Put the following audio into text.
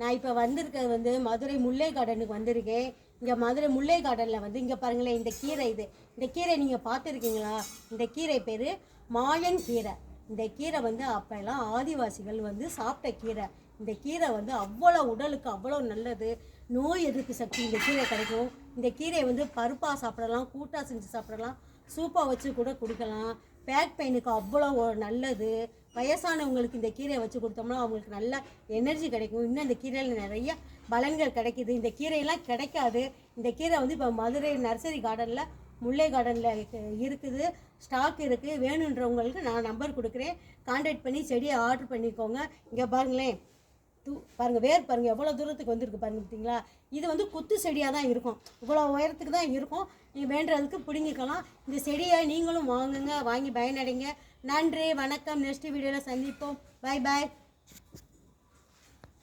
நான் இப்போ வந்திருக்கிறது வந்து மதுரை முல்லை கார்டனுக்கு வந்திருக்கேன். இங்கே மதுரை முல்லை கார்டனில் வந்து இங்கே பாருங்களேன், இந்த கீரை இந்த கீரை நீங்கள் பார்த்துருக்கீங்களா? இந்த கீரை பேர் மாயன் கீரை. இந்த கீரை வந்து அப்போல்லாம் ஆதிவாசிகள் வந்து சாப்பிட்ட கீரை. இந்த கீரை வந்து அவ்வளோ உடலுக்கு அவ்வளோ நல்லது. நோய் எதிர்ப்பு சக்தி இந்த கீரை கிடைக்கும். இந்த கீரையை வந்து பருப்பாக சாப்பிடலாம், கூட்டாக செஞ்சு சாப்பிடலாம், சூப்பாக வச்சு கூட குடிக்கலாம். பேக் பெயினுக்கு அவ்வளோ நல்லது. வயசானவங்களுக்கு இந்த கீரையை வச்சு கொடுத்தோம்னா அவங்களுக்கு நல்ல எனர்ஜி கிடைக்கும். இன்னும் இந்த கீரையில் நிறைய பலன்கள் கிடைக்கிது. இந்த கீரையெல்லாம் கிடைக்காது. இந்த கீரை வந்து இப்போ மதுரை நர்சரி கார்டனில் முல்லை கார்டனில் இருக்குது, ஸ்டாக் இருக்குது. வேணுன்றவங்களுக்கு நான் நம்பர் கொடுக்குறேன், கான்டாக்ட் பண்ணி செடியை ஆர்டர் பண்ணிக்கோங்க. இங்கே பாருங்களேன், பாருங்கள் வேர் பாருங்கள் எவ்வளோ தூரத்துக்கு வந்துருக்கு பாருங்கள், பார்த்தீங்களா? இது வந்து குத்து செடியாக தான் இருக்கும், இவ்வளோ உயரத்துக்கு தான் இருக்கும். நீங்கள் வேண்டுறதுக்கு பிடுங்கிக்கலாம். இந்த செடியை நீங்களும் வாங்குங்க, வாங்கி பயனடைங்க. நன்றி, வணக்கம். நெக்ஸ்ட் வீடியோவில் சந்திப்போம். பாய் பாய்.